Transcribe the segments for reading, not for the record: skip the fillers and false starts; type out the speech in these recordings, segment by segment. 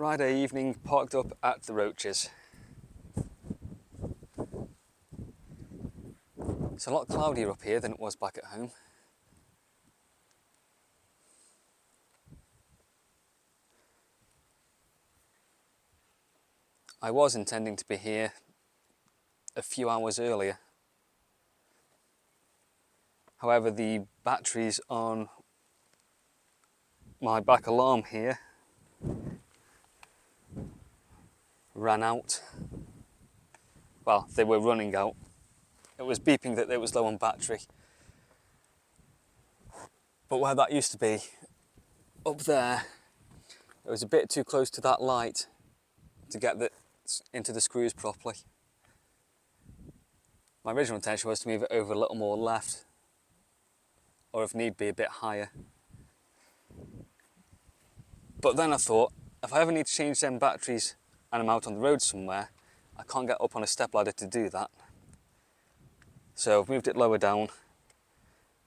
Friday evening, parked up at the Roaches. It's a lot cloudier up here than it was back at home. I was intending to be here a few hours earlier. However, the batteries on my back alarm here ran out. Well, they were running out. It was beeping that it was low on battery. But where that used to be, up there, it was a bit too close to that light to get into the screws properly. My original intention was to move it over a little more left, or if need be a bit higher. But then I thought, if I ever need to change them batteries and I'm out on the road somewhere, I can't get up on a stepladder to do that. So I've moved it lower down,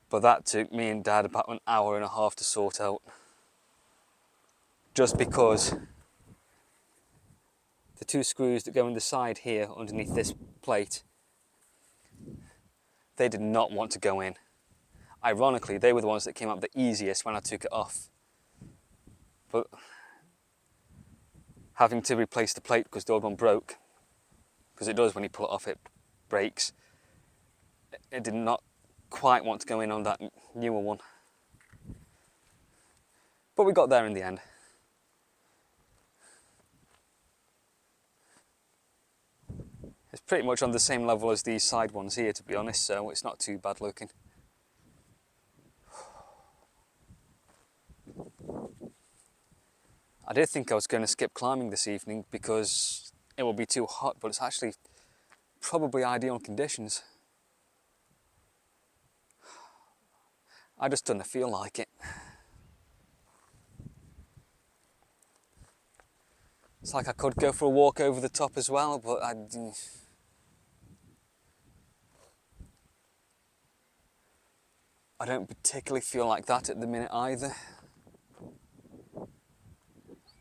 but that took me and Dad about an hour and a half to sort out. Just because the two screws that go in the side here underneath this plate, they did not want to go in. Ironically, they were the ones that came up the easiest when I took it off. But having to replace the plate because the old one broke, because it does when you pull it off, it breaks, it did not quite want to go in on that newer one. But we got there in the end. It's pretty much on the same level as these side ones here, to be honest, so it's not too bad looking. I did think I was going to skip climbing this evening because it will be too hot, but it's actually probably ideal conditions. I just don't feel like it. It's like I could go for a walk over the top as well, but I don't particularly feel like that at the minute either.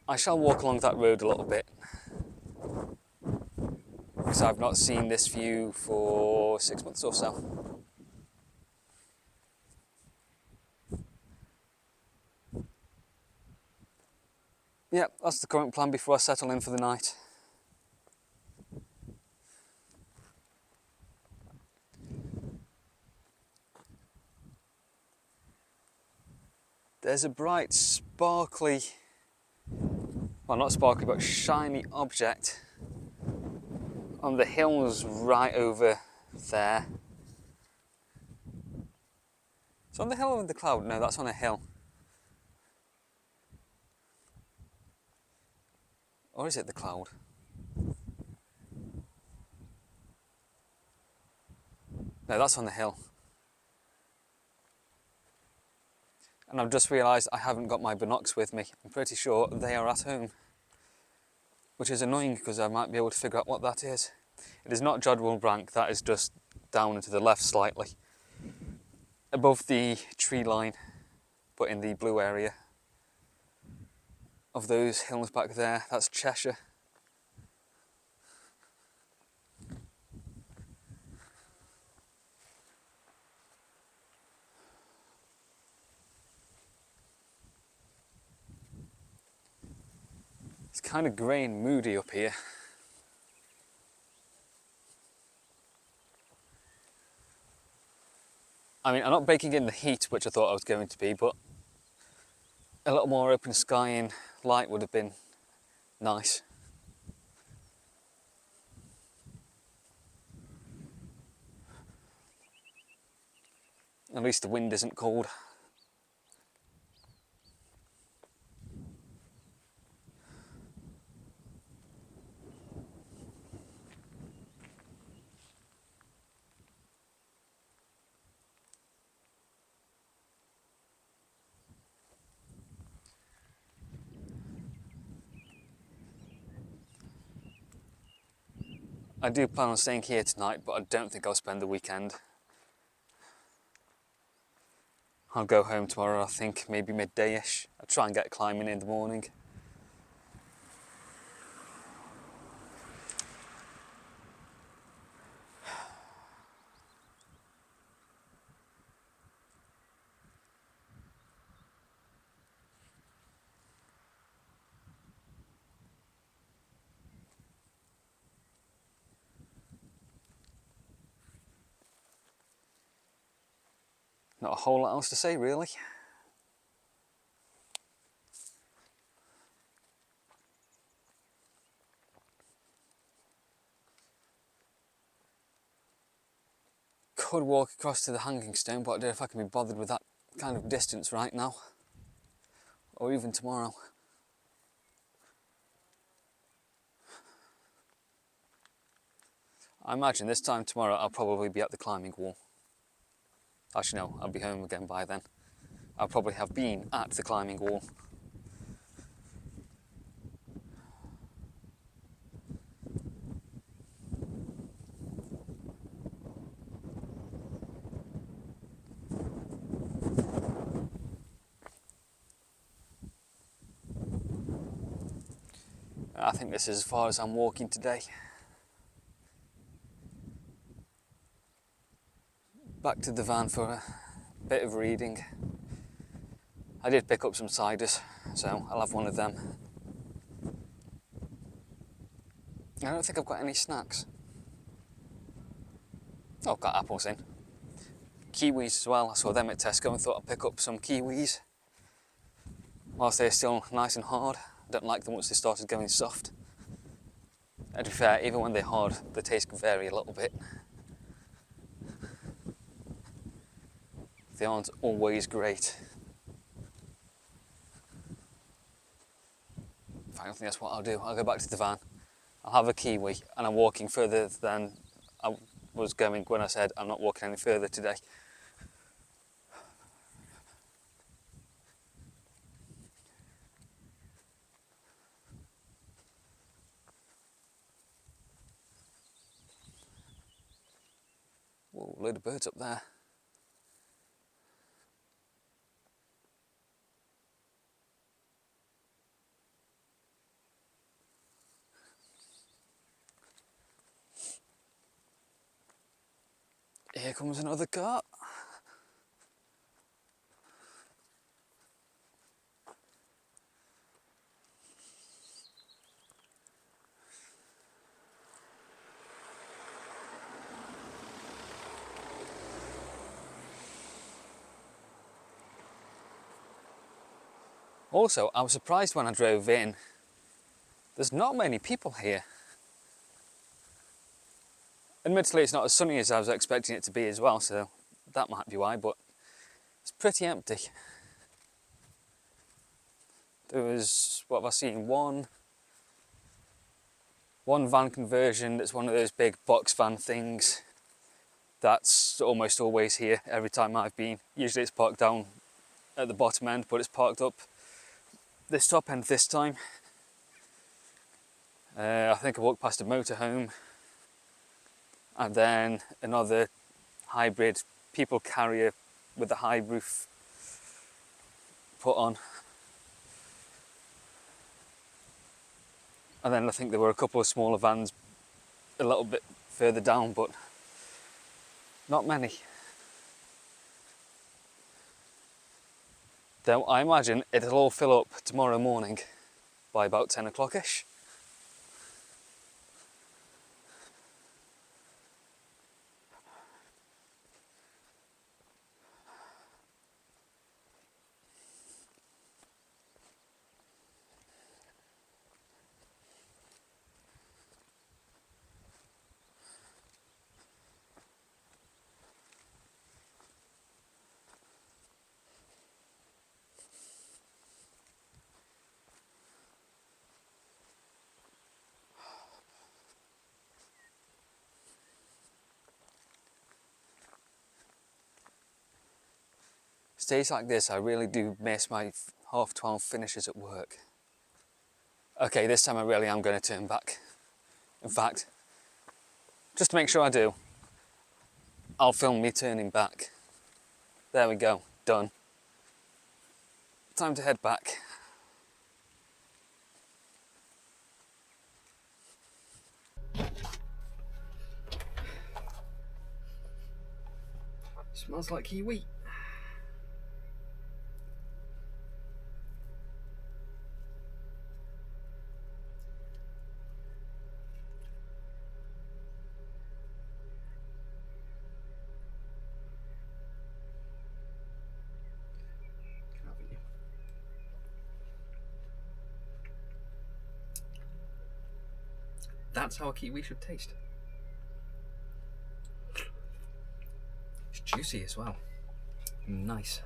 I shall walk along that road a little bit, because I've not seen this view for 6 months or so. Yeah, that's the current plan before I settle in for the night. There's a bright, sparkly, well, not sparkly, but shiny object on the hills right over there. It's on the hill or the cloud? No, that's on a hill. Or is it the cloud? No, that's on the hill. And I've just realised I haven't got my binocs with me. I'm pretty sure they are at home. Which is annoying because I might be able to figure out what that is. It is not Jodwell Brank, that is just down and to the left slightly. Above the tree line, but in the blue area of those hills back there, that's Cheshire. It's kind of grey and moody up here. I mean, I'm not baking in the heat, which I thought I was going to be, but a little more open sky and light would have been nice. At least the wind isn't cold. I do plan on staying here tonight, but I don't think I'll spend the weekend. I'll go home tomorrow, I think, maybe midday-ish. I'll try and get climbing in the morning. Not a whole lot else to say really. Could walk across to the hanging stone, but I don't know if I can be bothered with that kind of distance right now, or even tomorrow. I imagine this time tomorrow I'll probably be at the climbing wall. Actually no, I'll be home again by then. I'll probably have been at the climbing wall. I think this is as far as I'm walking today. Back to the van for a bit of reading. I did pick up some ciders, so I'll have one of them. I don't think I've got any snacks. Oh, I've got apples in. Kiwis as well, I saw them at Tesco and thought I'd pick up some kiwis. Whilst they're still nice and hard, I don't like them once they started going soft. And to be fair, even when they're hard, the taste can vary a little bit. They aren't always great. In fact, I think that's what I'll do. I'll go back to the van, I'll have a kiwi, and I'm walking further than I was going when I said I'm not walking any further today. Whoa, load of birds up there. Here comes another car. Also, I was surprised when I drove in. There's not many people here. Admittedly, it's not as sunny as I was expecting it to be as well, so that might be why, but it's pretty empty. There was, what have I seen, one van conversion that's one of those big box van things. That's almost always here every time I've been. Usually it's parked down at the bottom end, but it's parked up this top end this time. I think I walked past a motorhome, and then another hybrid people carrier with the high roof put on. And then I think there were a couple of smaller vans a little bit further down, but not many. Though I imagine it'll all fill up tomorrow morning by about 10 o'clock-ish. Days like this, I really do miss my 12:30 finishes at work. Okay, this time I really am going to turn back. In fact, just to make sure I do, I'll film me turning back. There we go, done. Time to head back. Smells like kiwi. That's how a kiwi should taste. It's juicy as well. Nice.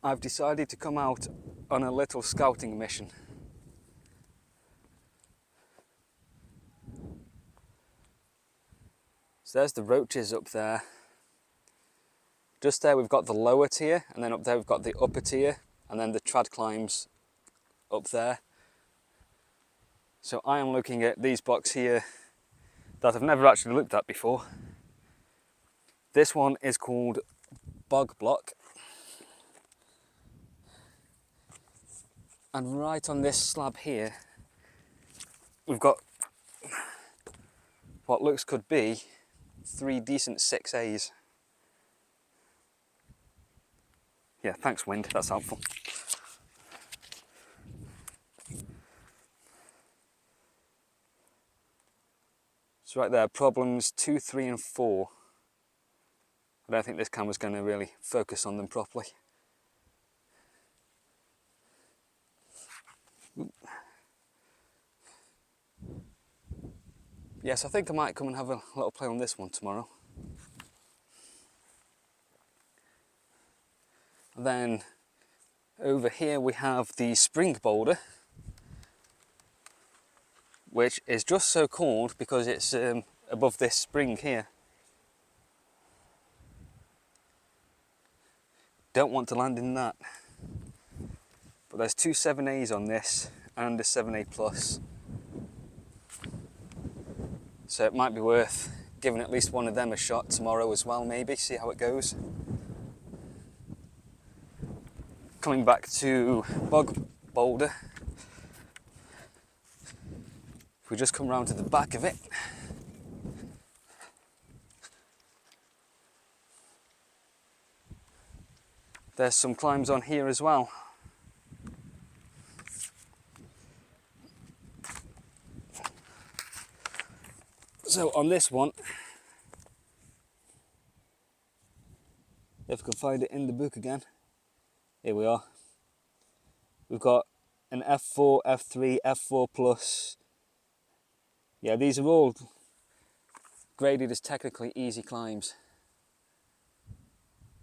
I've decided to come out on a little scouting mission. So there's the roaches up there. Just there we've got the lower tier, and then up there we've got the upper tier, and then the trad climbs up there. So I am looking at these blocks here that I've never actually looked at before. This one is called Bog Block. And right on this slab here, we've got what looks could be 3 decent 6As. Yeah, thanks wind, that's helpful. So right there, problems 2, 3 and 4. I don't think this camera's going to really focus on them properly. Yes, I think I might come and have a little play on this one tomorrow. Then over here we have the spring boulder, which is just so called because it's above this spring here. Don't want to land in that. But there's 2 7As on this and a 7A plus. So it might be worth giving at least one of them a shot tomorrow as well, maybe, see how it goes. Coming back to Bog Boulder, if we just come round to the back of it, there's some climbs on here as well. So on this one, if I can find it in the book again, here we are. We've got an F4, F3, F4 plus. Yeah, these are all graded as technically easy climbs.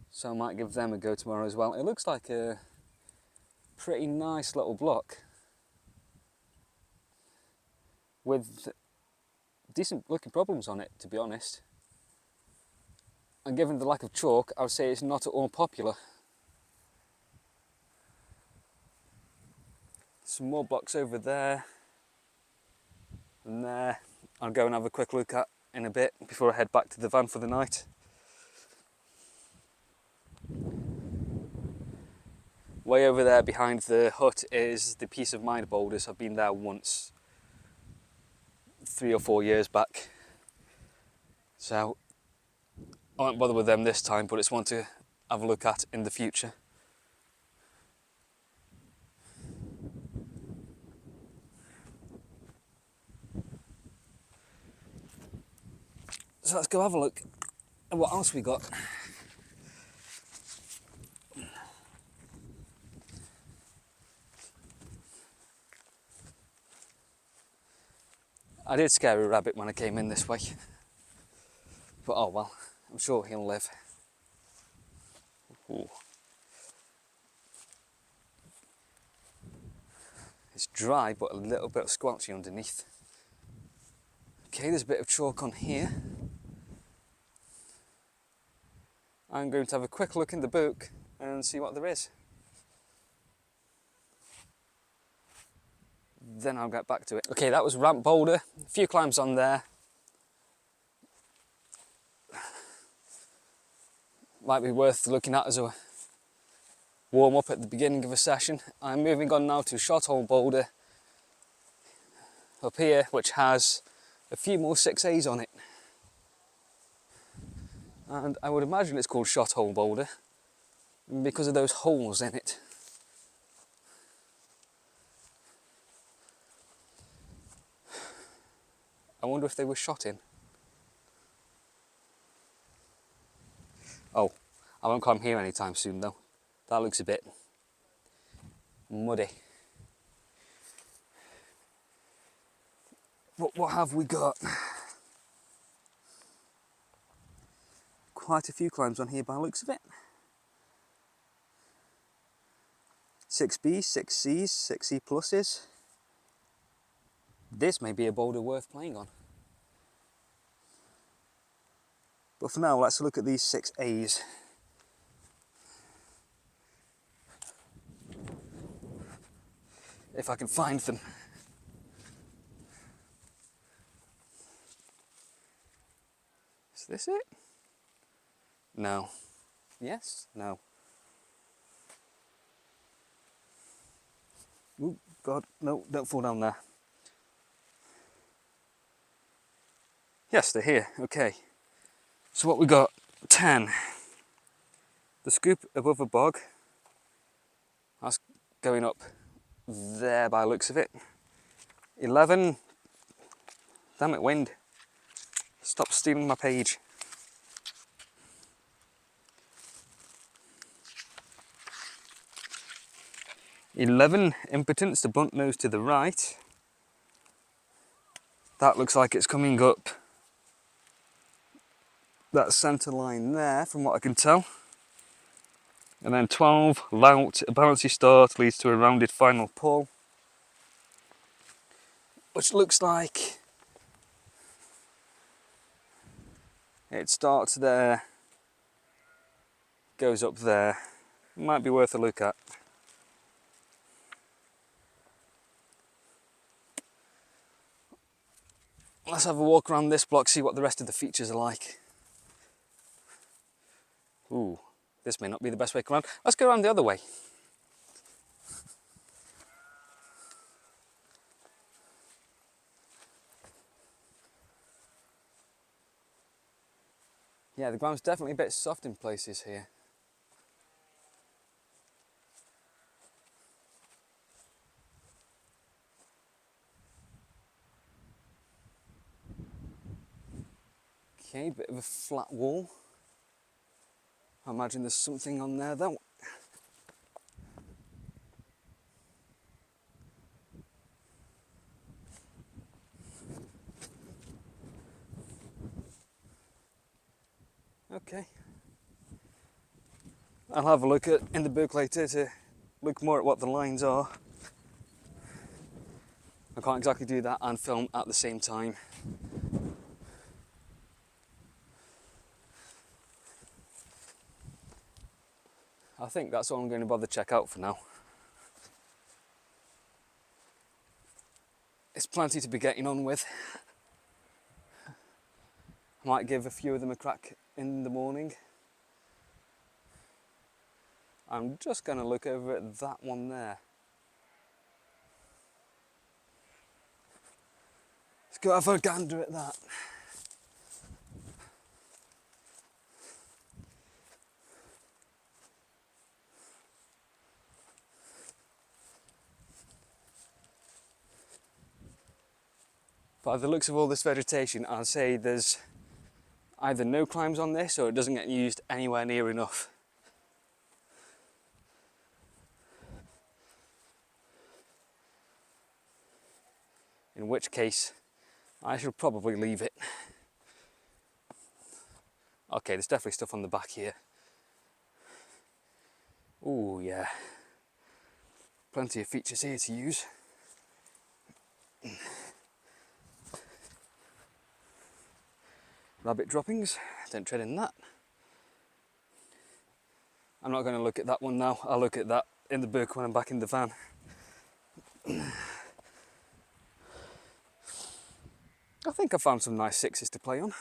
So I might give them a go tomorrow as well. It looks like a pretty nice little block with decent looking problems on it, to be honest. And given the lack of chalk, I would say it's not at all popular. Some more blocks over there and there. I'll go and have a quick look at in a bit before I head back to the van for the night. Way over there behind the hut is the Peace of Mind boulders. I've been there once, 3 or 4 years back. So I won't bother with them this time, but it's one to have a look at in the future. So let's go have a look at what else we got. I did scare a rabbit when I came in this way, but oh well, I'm sure he'll live. Ooh. It's dry, but a little bit of squelchy underneath. Okay, there's a bit of chalk on here. I'm going to have a quick look in the book and see what there is. Then I'll get back to it. Okay, that was Ramp Boulder. A few climbs on there. Might be worth looking at as a warm up at the beginning of a session. I'm moving on now to Shot Hole Boulder up here, which has a few more 6As on it. And I would imagine it's called Shot Hole Boulder because of those holes in it. I wonder if they were shot in. Oh, I won't come here anytime soon though. That looks a bit muddy. What have we got? Quite a few climbs on here by the looks of it. 6Bs, 6Cs, 6C pluses. This may be a boulder worth playing on. But for now, let's look at these 6As. If I can find them. Is this it? No. Yes? No. Oh God, no, don't fall down there. Yes, they're here, okay. So what we got? 10. The scoop above a bog. That's going up there by the looks of it. 11. Damn it, wind. Stop stealing my page. 11. Impotence, the blunt nose to the right. That looks like it's coming up that centre line there, from what I can tell. And then 12, Lout, a bouncy start leads to a rounded final pull, which looks like it starts there, goes up there. Might be worth a look at. Let's have a walk around this block, see what the rest of the features are like. Ooh, this may not be the best way to go around. Let's go around the other way. Yeah, the ground's definitely a bit soft in places here. Okay, bit of a flat wall. I imagine there's something on there though. Okay. I'll have a look in the book later to look more at what the lines are. I can't exactly do that and film at the same time. I think that's all I'm going to bother check out for now. It's plenty to be getting on with. I might give a few of them a crack in the morning. I'm just going to look over at that one there. Let's go have a gander at that. By the looks of all this vegetation, I'd say there's either no climbs on this or it doesn't get used anywhere near enough. In which case, I should probably leave it. Okay, there's definitely stuff on the back here. Ooh, yeah. Plenty of features here to use. Rabbit droppings, don't tread in that. I'm not going to look at that one now, I'll look at that in the book when I'm back in the van. I think I found some nice sixes to play on.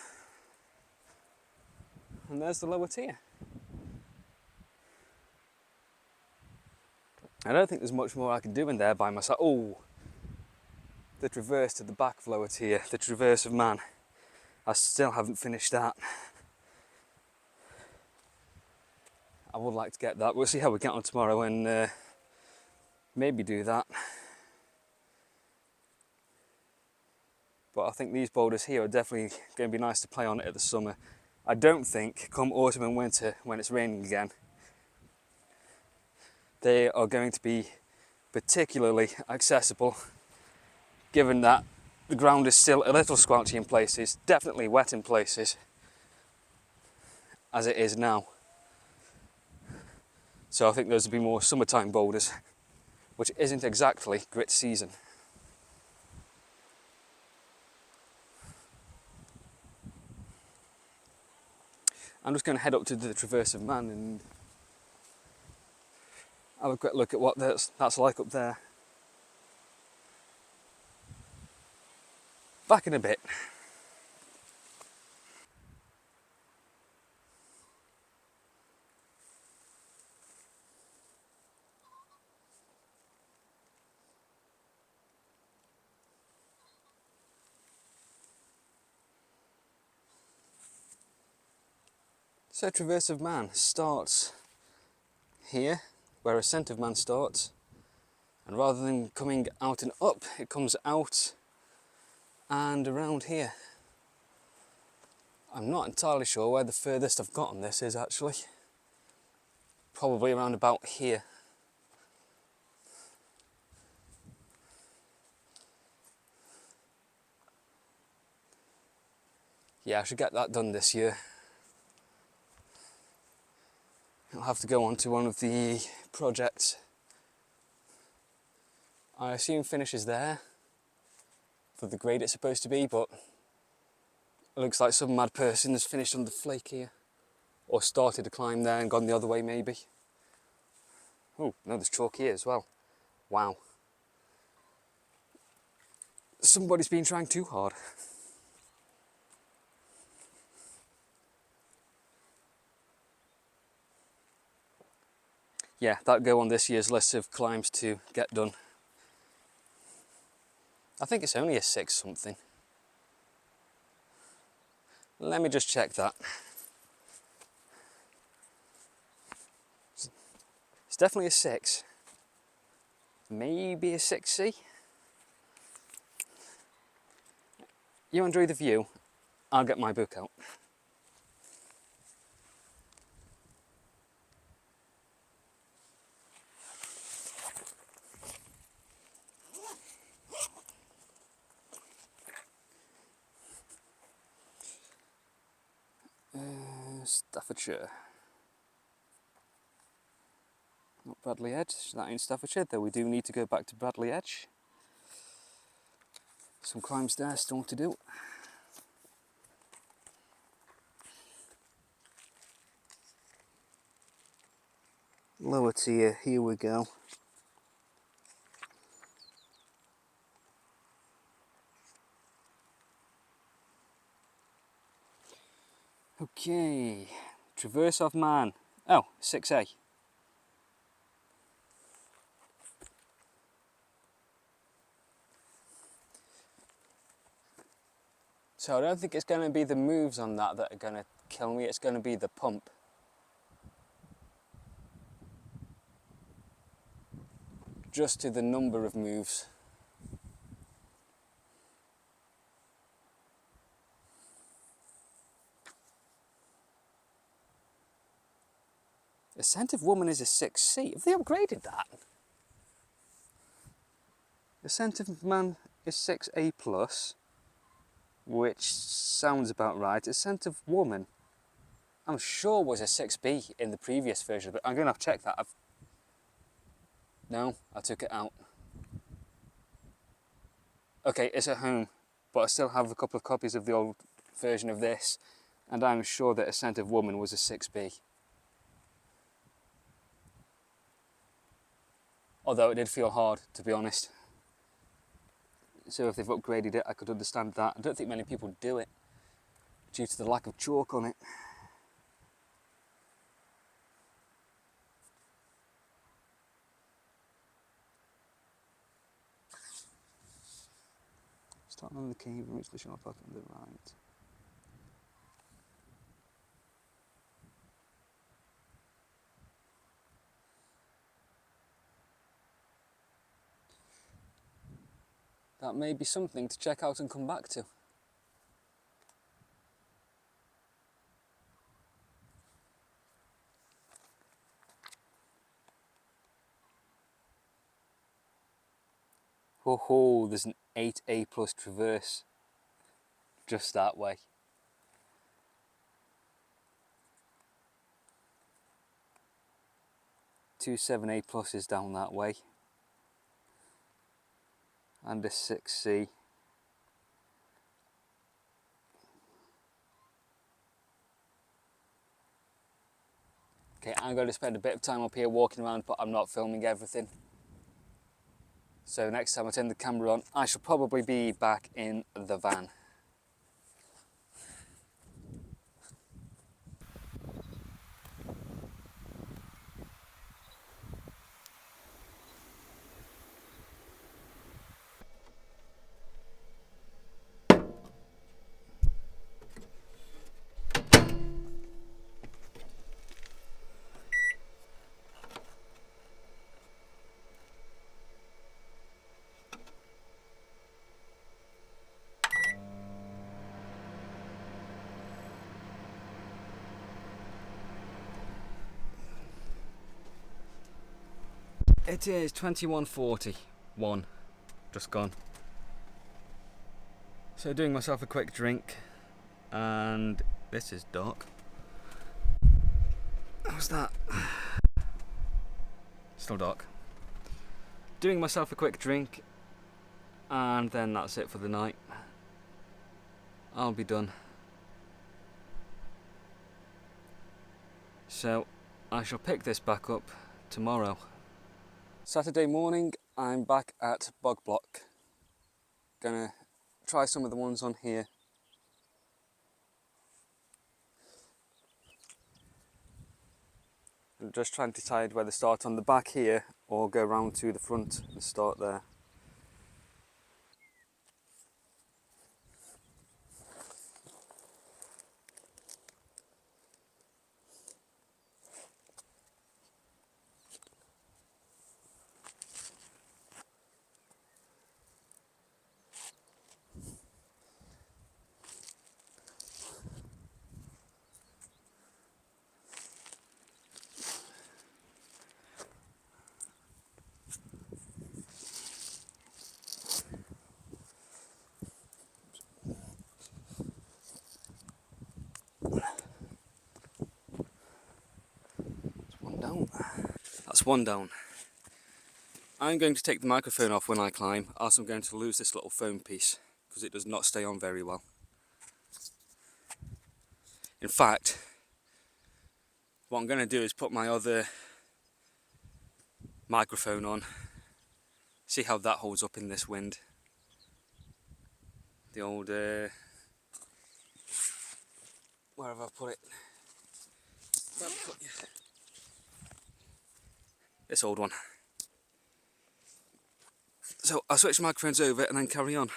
And there's the lower tier. I don't think there's much more I can do in there by myself. Oh, the traverse to the back of lower tier, the traverse of man. I still haven't finished that. I would like to get that. We'll see how we get on tomorrow and maybe do that. But I think these boulders here are definitely going to be nice to play on at the summer. I don't think come autumn and winter, when it's raining again, they are going to be particularly accessible, given that the ground is still a little squelchy in places, definitely wet in places, as it is now. So I think those will be more summertime boulders, which isn't exactly grit season. I'm just going to head up to the Traverse of Man and have a quick look at what that's like up there. Back in a bit. So Traverse of Man starts here, where Ascent of Man starts, and rather than coming out and up, it comes out and around here. I'm not entirely sure where the furthest I've got on this is actually. Probably around about here. Yeah, I should get that done this year. I'll have to go on to one of the projects. I assume finishes there for the grade it's supposed to be, but it looks like some mad person has finished on the flake here. Or started to climb there and gone the other way maybe. Oh, no, there's chalk here as well. Wow. Somebody's been trying too hard. Yeah, that'll go on this year's list of climbs to get done. I think it's only a 6 something. Let me just check that. It's definitely a 6. Maybe a 6C. You enjoy the view, I'll get my book out. Staffordshire. Not Bradley Edge, that ain't Staffordshire, though we do need to go back to Bradley Edge. Some climbs there still to do. Lower tier, here we go. Okay, Traverse of Man. Oh, 6A. So I don't think it's going to be the moves on that that are going to kill me, it's going to be the pump. Just to the number of moves. Ascent of Woman is a 6C. Have they upgraded that? Ascent of Man is 6A+, which sounds about right. Ascent of Woman, I'm sure was a 6B in the previous version, but I'm going to have to check that. No, I took it out. Okay, it's at home, but I still have a couple of copies of the old version of this, and I'm sure that Ascent of Woman was a 6B. Although it did feel hard, to be honest. So if they've upgraded it, I could understand that. I don't think many people do it, due to the lack of chalk on it. Start on the cave and reach the shore park on the right. That may be something to check out and come back to. Ho ho, there's an 8A plus traverse just that way. Two 7A pluses down that way. And a 6C. Okay, I'm going to spend a bit of time up here walking around, but I'm not filming everything. So next time I turn the camera on, I shall probably be back in the van. It is 21:41, just gone. So doing myself a quick drink, and this is dark. How's that? Still dark. Doing myself a quick drink, and then that's it for the night. I'll be done. So I shall pick this back up tomorrow. Saturday morning, I'm back at Bog Block. Gonna try some of the ones on here. I'm just trying to decide whether to start on the back here or go round to the front and start there. That's one down. I'm going to take the microphone off when I climb, else I'm going to lose this little foam piece because it does not stay on very well. In fact, what I'm going to do is put my other microphone on, see how that holds up in this wind. The old, where have I put it? Where have I put it? This old one. So I'll switch microphones over and then carry on.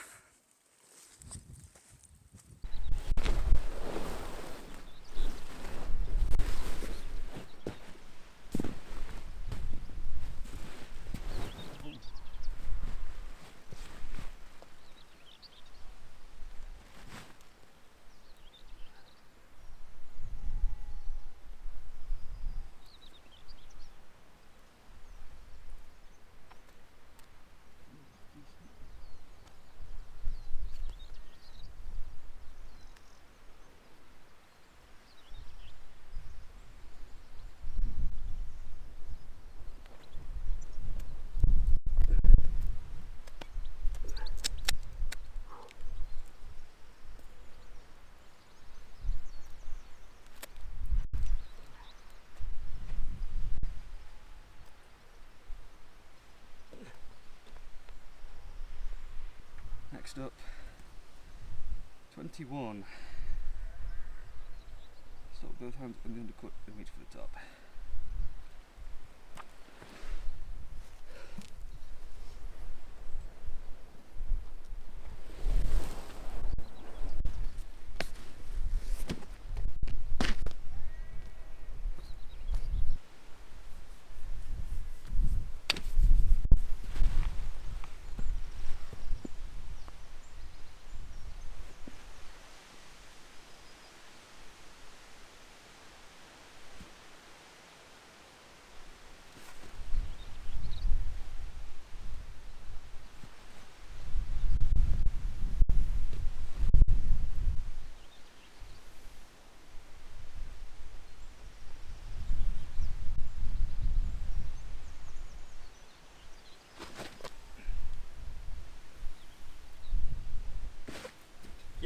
Next up, 21. Stop both hands on the undercut and reach for the top.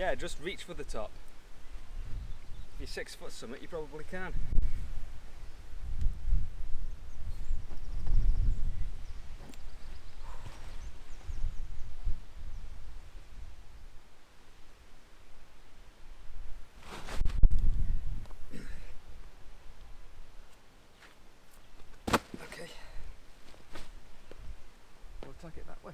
Yeah, just reach for the top. If you're 6 foot summit, you probably can. Okay. We'll take it that way.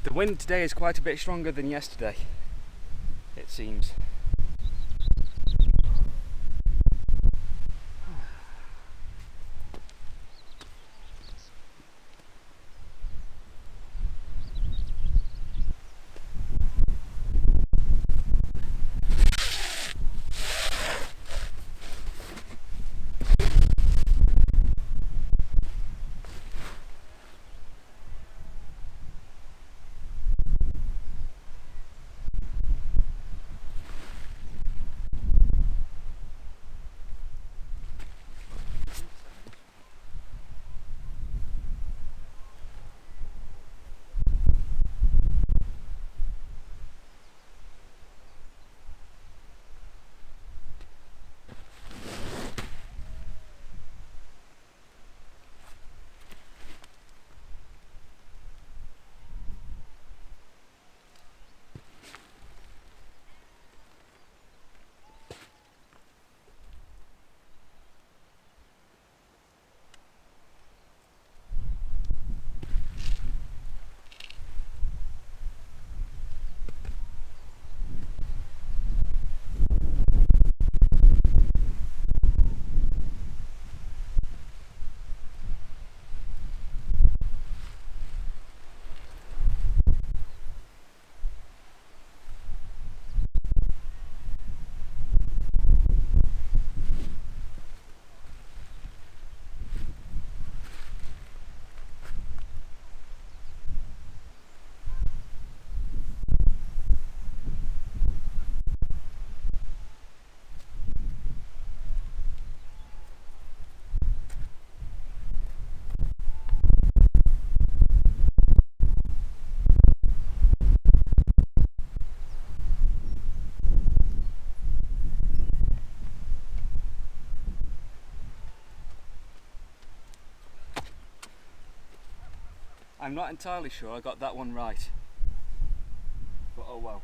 The wind today is quite a bit stronger than yesterday, it seems. I'm not entirely sure I got that one right, but oh well.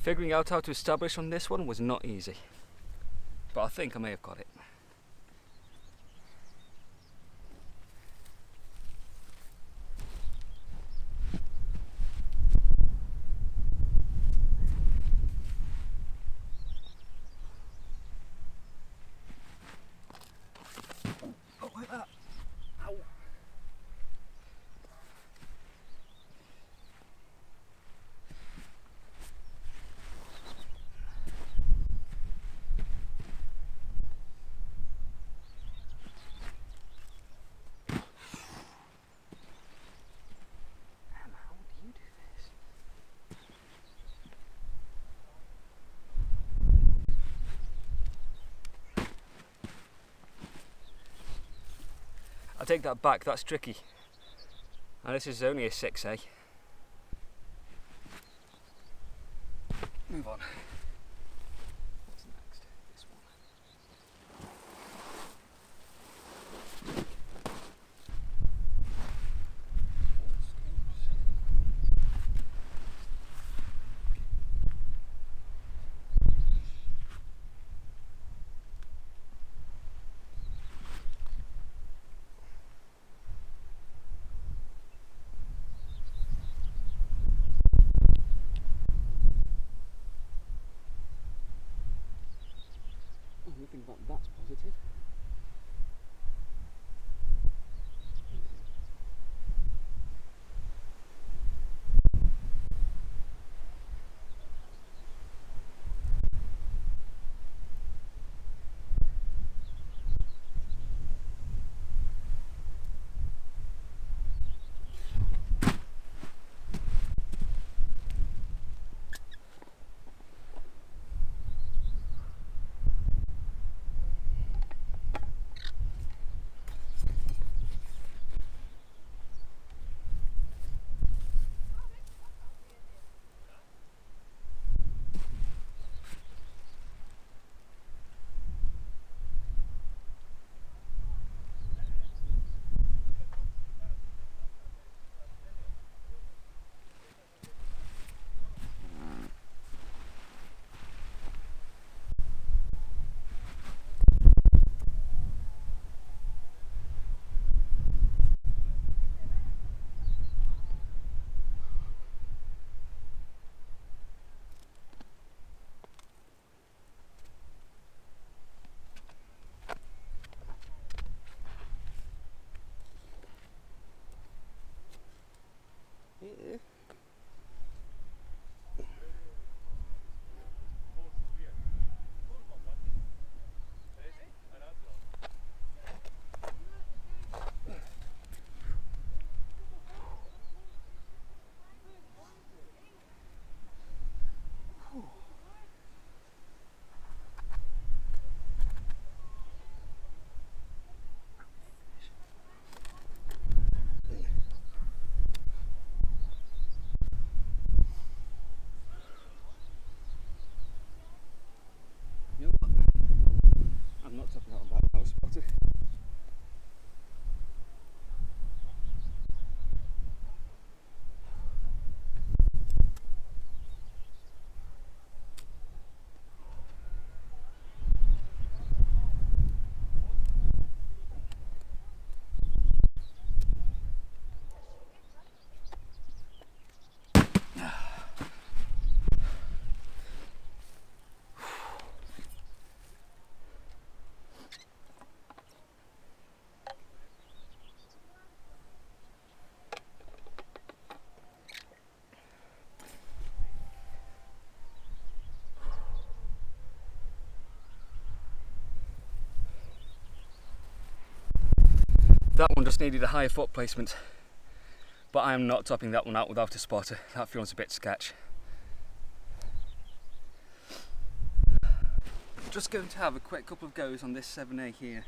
Figuring out how to establish on this one was not easy, but I think I may have got it. Oh, like that. Ow. I take that back, that's tricky. And this is only a 6A. Move on. What's next? This one. Nothing about that's positive. Yeah. You know what? I'm not talking about that. That was spotted. That one just needed a higher foot placement, but I am not topping that one out without a spotter. That feels a bit sketch. Just going to have a quick couple of goes on this 7A here.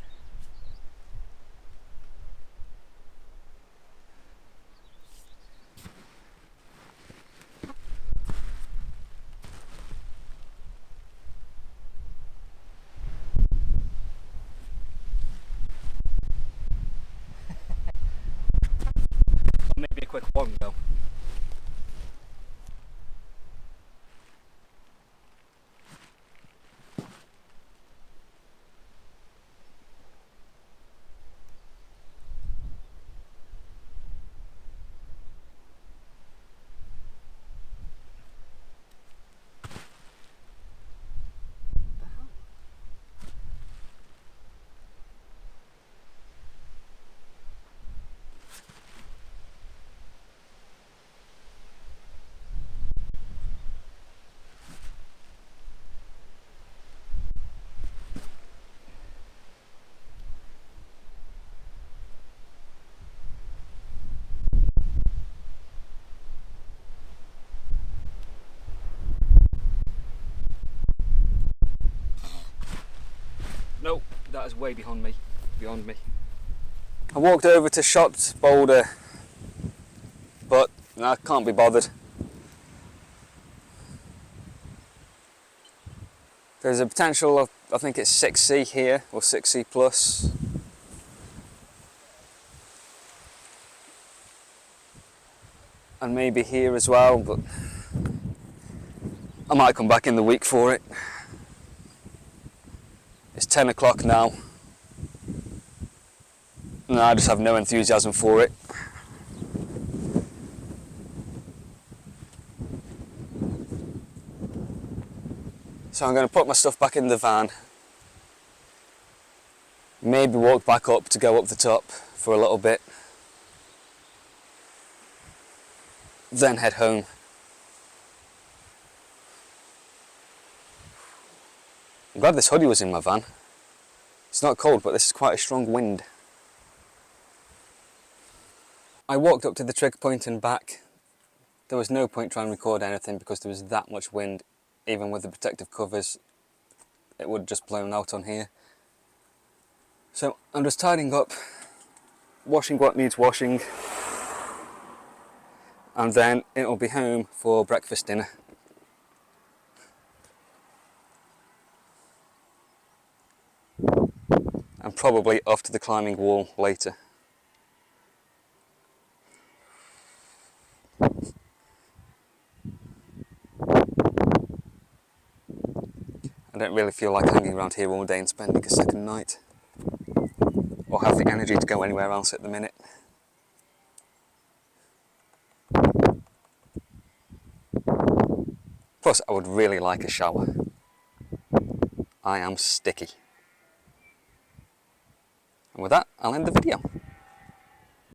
Maybe a quick one though. way beyond me. I walked over to Shot Boulder, but I can't be bothered. There's a potential of, I think it's 6C here, or 6C plus. And maybe here as well, but I might come back in the week for it. It's 10 o'clock now. No, I just have no enthusiasm for it. So I'm going to put my stuff back in the van. Maybe walk back up to go up the top for a little bit. Then head home. I'm glad this hoodie was in my van. It's not cold, but this is quite a strong wind. I walked up to the trigger point and back. There was no point trying to record anything because there was that much wind. Even with the protective covers, it would have just blown out on here. So I'm just tidying up, washing what needs washing, and then it'll be home for breakfast dinner. And probably off to the climbing wall later. I don't really feel like hanging around here all day and spending a second night, or have the energy to go anywhere else at the minute. Plus, I would really like a shower. I am sticky. And with that, I'll end the video.